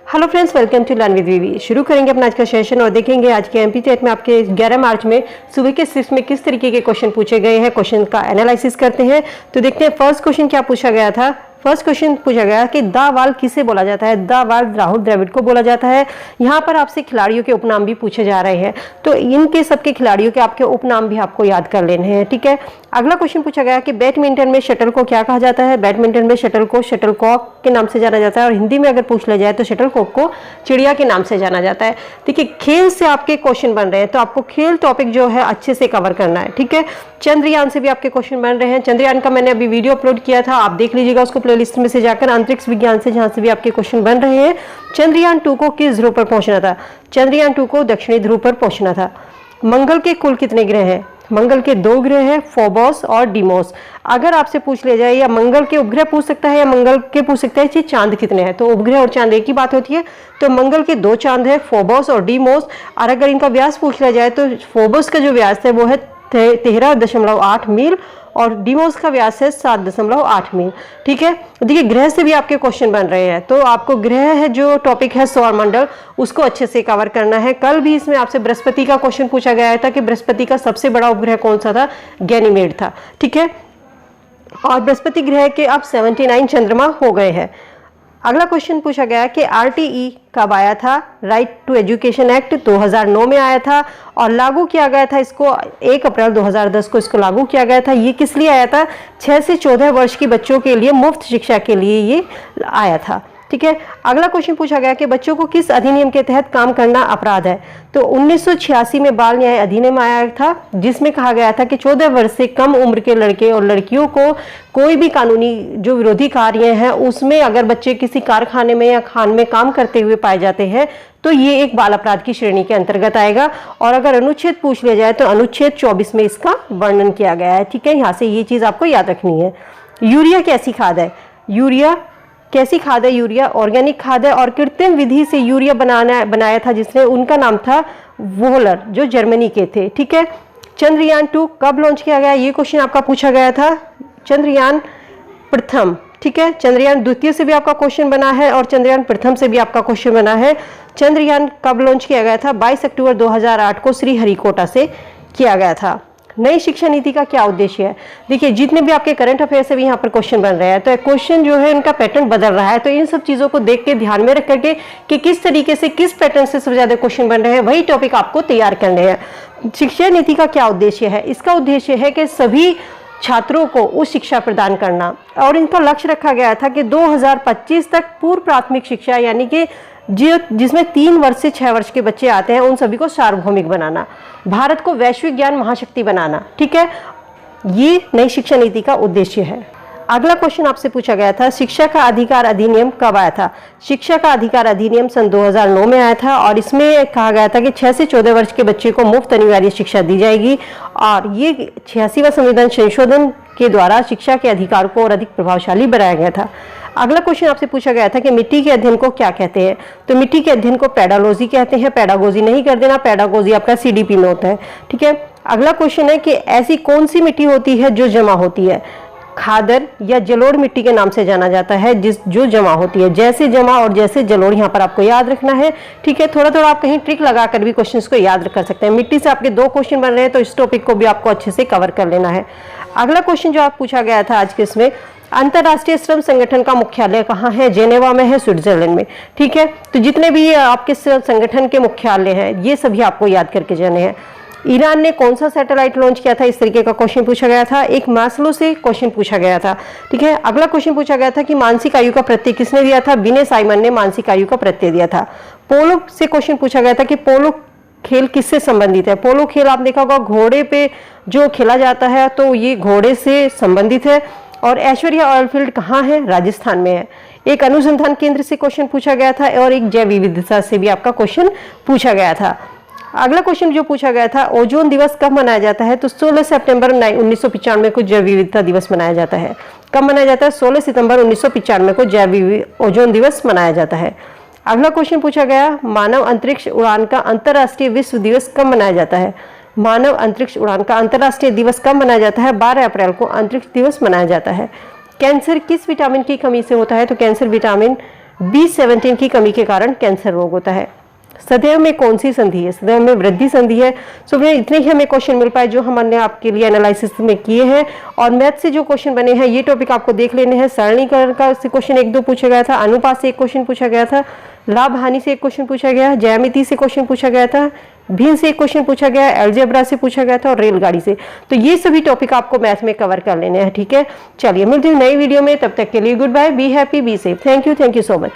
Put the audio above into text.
Hello friends, welcome to learn with VV. शुरू करेंगे अपना आज का सेशन और देखेंगे आज के एमपी टेट में आपके 11 मार्च में सुबह के शिफ्ट में किस तरीके के क्वेश्चन पूछे गए हैं। क्वेश्चन का एनालिसिस करते हैं। तो देखते हैं फर्स्ट क्वेश्चन क्या पूछा गया था। फर्स्ट क्वेश्चन पूछा गया कि द वाल किसे बोला जाता है। द वाल राहुल द्रविड़ को बोला जाता है। यहाँ पर आपसे खिलाड़ियों के उपनाम भी पूछे जा रहे हैं, तो इनके सबके खिलाड़ियों के आपके उपनाम भी आपको याद कर लेने हैं। ठीक है। अगला क्वेश्चन पूछा गया कि बैडमिंटन में शटल को क्या कहा जाता है। बैडमिंटन में शटल को शटलकॉक के नाम से जाना जाता है और हिंदी में अगर पूछ लिया जाए तो शटलकॉक को चिड़िया के नाम से जाना जाता है। देखिए, खेल से आपके क्वेश्चन बन रहे हैं तो आपको खेल टॉपिक जो है अच्छे से कवर करना है। ठीक है। चंद्रयान से भी आपके क्वेश्चन बन रहे हैं। चंद्रयान का मैंने अभी वीडियो अपलोड किया था, आप देख लीजिएगा उसको प्लेलिस्ट में से जाकर। अंतरिक्ष विज्ञान से जहां से भी आपके क्वेश्चन बन रहे हैं। चंद्रयान 2 को किस ध्रुव पर पहुंचना था। चंद्रयान 2 को दक्षिणी ध्रुव पर पहुंचना था। मंगल के कुल कितने ग्रह हैं। मंगल के 2 ग्रह हैं, फोबोस और डीमोस। अगर आपसे पूछ लिया जाए या मंगल के उपग्रह पूछ सकता है या मंगल के पूछ सकता है कि चांद कितने हैं, तो उपग्रह और चांद एक ही बात होती है। तो मंगल के 2 चांद है, फोबोस और डीमोस। और अगर इनका व्यास पूछ लिया जाए तो फोबोस का जो व्यास है वो है 13.8 मील और डीमोस का व्यास है 7.8 मील। ठीक है। देखिए, ग्रह से भी आपके क्वेश्चन बन रहे हैं, तो आपको ग्रह है जो टॉपिक है सौर मंडल, उसको अच्छे से कवर करना है। कल भी इसमें आपसे बृहस्पति का क्वेश्चन पूछा गया था कि बृहस्पति का सबसे बड़ा उपग्रह कौन सा था। गैनीमेड था। ठीक है। और बृहस्पति ग्रह के अब 79 चंद्रमा हो गए हैं। अगला क्वेश्चन पूछा गया कि आरटीई कब आया था। राइट टू एजुकेशन एक्ट 2009 में आया था और लागू किया गया था इसको 1 अप्रैल 2010 को इसको लागू किया गया था। ये किस लिए आया था। 6 से 14 वर्ष के बच्चों के लिए मुफ्त शिक्षा के लिए ये आया था। ठीक है। अगला क्वेश्चन पूछा गया कि बच्चों को किस अधिनियम के तहत काम करना अपराध है। तो 1986 में बाल न्याय अधिनियम आया था, जिसमें कहा गया था कि 14 वर्ष से कम उम्र के लड़के और लड़कियों को कोई भी कानूनी जो विरोधी कार्य हैं उसमें अगर बच्चे किसी कारखाने में या खान में काम करते हुए पाए जाते हैं तो ये एक बाल अपराध की श्रेणी के अंतर्गत आएगा। और अगर अनुच्छेद पूछ लिया जाए तो अनुच्छेद 24 में इसका वर्णन किया गया है। ठीक है। यहाँ से ये चीज आपको याद रखनी है। यूरिया कैसी खाद है। यूरिया कैसी खाद है। यूरिया ऑर्गेनिक खाद है और कृत्रिम विधि से यूरिया बनाया था जिसने, उनका नाम था वोहलर, जो जर्मनी के थे। ठीक है। चंद्रयान 2 कब लॉन्च किया गया, ये क्वेश्चन आपका पूछा गया था। चंद्रयान प्रथम। ठीक है। चंद्रयान द्वितीय से भी आपका क्वेश्चन बना है और चंद्रयान प्रथम से भी आपका क्वेश्चन बना है। चंद्रयान कब लॉन्च किया गया था। 22 अक्टूबर 2008 को श्रीहरिकोटा से किया गया था। नई शिक्षा नीति का क्या उद्देश्य है। देखिए, जितने भी आपके करंट अफेयर से भी यहाँ पर क्वेश्चन बन रहे हैं तो क्वेश्चन जो है इनका पैटर्न बदल रहा है, तो इन सब चीजों को देख के ध्यान में रख करके कि किस तरीके से किस पैटर्न से सबसे ज्यादा क्वेश्चन बन रहे हैं वही टॉपिक आपको तैयार करने हैं। शिक्षा नीति का क्या उद्देश्य है। इसका उद्देश्य है कि सभी छात्रों को उच्च शिक्षा प्रदान करना और इनका लक्ष्य रखा गया था कि 2025 तक पूर्व प्राथमिक शिक्षा यानी कि जिसमें 3 वर्ष से 6 वर्ष के बच्चे आते हैं उन सभी को सार्वभौमिक बनाना, भारत को वैश्विक ज्ञान महाशक्ति बनाना। ठीक है। ये नई शिक्षा नीति का उद्देश्य है। अगला क्वेश्चन आपसे पूछा गया था, शिक्षा का अधिकार अधिनियम कब आया था। शिक्षा का अधिकार अधिनियम सन 2009 में आया था और इसमें कहा गया था कि 6 से 14 वर्ष के बच्चे को मुफ्त अनिवार्य शिक्षा दी जाएगी और ये 86वां संविधान संशोधन के द्वारा शिक्षा के अधिकार को और अधिक प्रभावशाली बनाया गया था। अगला क्वेश्चन आपसे पूछा गया था कि मिट्टी के अध्ययन को क्या कहते हैं। तो मिट्टी के अध्ययन को पेडागोजी कहते हैं। पेडागोजी नहीं कर देना, पेडागोजी आपका सीडीपी में होता है। ठीक है। अगला क्वेश्चन है कि ऐसी कौन सी मिट्टी होती है जो जमा होती है। खादर या जलोढ़ मिट्टी के नाम से जाना जाता है जो जमा होती है। जैसे जमा और जैसे जलोढ़ यहाँ पर आपको याद रखना है। ठीक है। थोड़ा थोड़ा आप कहीं ट्रिक लगाकर भी क्वेश्चंस को याद कर सकते हैं। मिट्टी से आपके 2 क्वेश्चन बन रहे हैं तो इस टॉपिक को भी आपको अच्छे से कवर कर लेना है। अगला क्वेश्चन जो आप पूछा गया था आज के इसमें, अंतर्राष्ट्रीय श्रम संगठन का मुख्यालय कहाँ है। जेनेवा में है, स्विट्जरलैंड में। ठीक है। तो जितने भी आपके संगठन के मुख्यालय हैं ये सभी आपको याद करके जाने हैं। ईरान ने कौन सा सैटेलाइट लॉन्च किया था, इस तरीके का क्वेश्चन पूछा गया था। एक मास्लो से क्वेश्चन पूछा गया था। ठीक है। अगला क्वेश्चन पूछा गया था कि मानसिक आयु का प्रत्यय किसने दिया था। विनय साइमन ने मानसिक आयु का प्रत्यय दिया था। पोलो से क्वेश्चन पूछा गया था कि पोलो खेल किससे संबंधित है। पोलो खेल आप देखा होगा घोड़े पे जो खेला जाता है, तो ये घोड़े से संबंधित है। और ऐश्वर्या ऑयल फील्ड कहाँ है, राजस्थान में है। एक अनुसंधान केंद्र से क्वेश्चन पूछा गया था और एक जैव विविधता से भी आपका क्वेश्चन पूछा गया था। अगला क्वेश्चन जो पूछा गया था, ओजोन दिवस कब मनाया जाता है। तो 16 सितंबर 1995 को जैव विविधता दिवस मनाया जाता है। कब मनाया जाता है। 16 सितंबर 1995 को जैव ओजोन दिवस मनाया जाता है। अगला क्वेश्चन पूछा गया, मानव अंतरिक्ष उड़ान का अंतर्राष्ट्रीय विश्व दिवस कब मनाया जाता है। मानव अंतरिक्ष उड़ान का अंतर्राष्ट्रीय दिवस कब मनाया जाता है। 12 अप्रैल को अंतरिक्ष दिवस मनाया जाता है। कैंसर किस विटामिन की कमी से होता है। तो कैंसर विटामिन B17 की कमी के कारण कैंसर रोग होता है। सदैव में कौन सी संधि है? सदैव में वृद्धि संधि है। सो फ्रेंड, इतने ही हमें क्वेश्चन मिल पाए जो हमने आपके लिए एनालिसिस में किए हैं। और मैथ से जो क्वेश्चन बने हैं ये टॉपिक आपको देख लेने हैं। सरलीकरण का क्वेश्चन 1-2 पूछा गया था, अनुपात से एक क्वेश्चन पूछा गया था, लाभ हानि से एक क्वेश्चन पूछा गया, ज्यामिति से क्वेश्चन पूछा गया था, भिन्न से एक क्वेश्चन पूछा गया, अलजेब्रा से पूछा गया था और रेलगाड़ी से। तो ये सभी टॉपिक आपको मैथ में कवर कर लेने हैं, ठीक है। चलिए मिलते हैं नई वीडियो में, तब तक के लिए good bye, be happy, be safe. Thank you so much.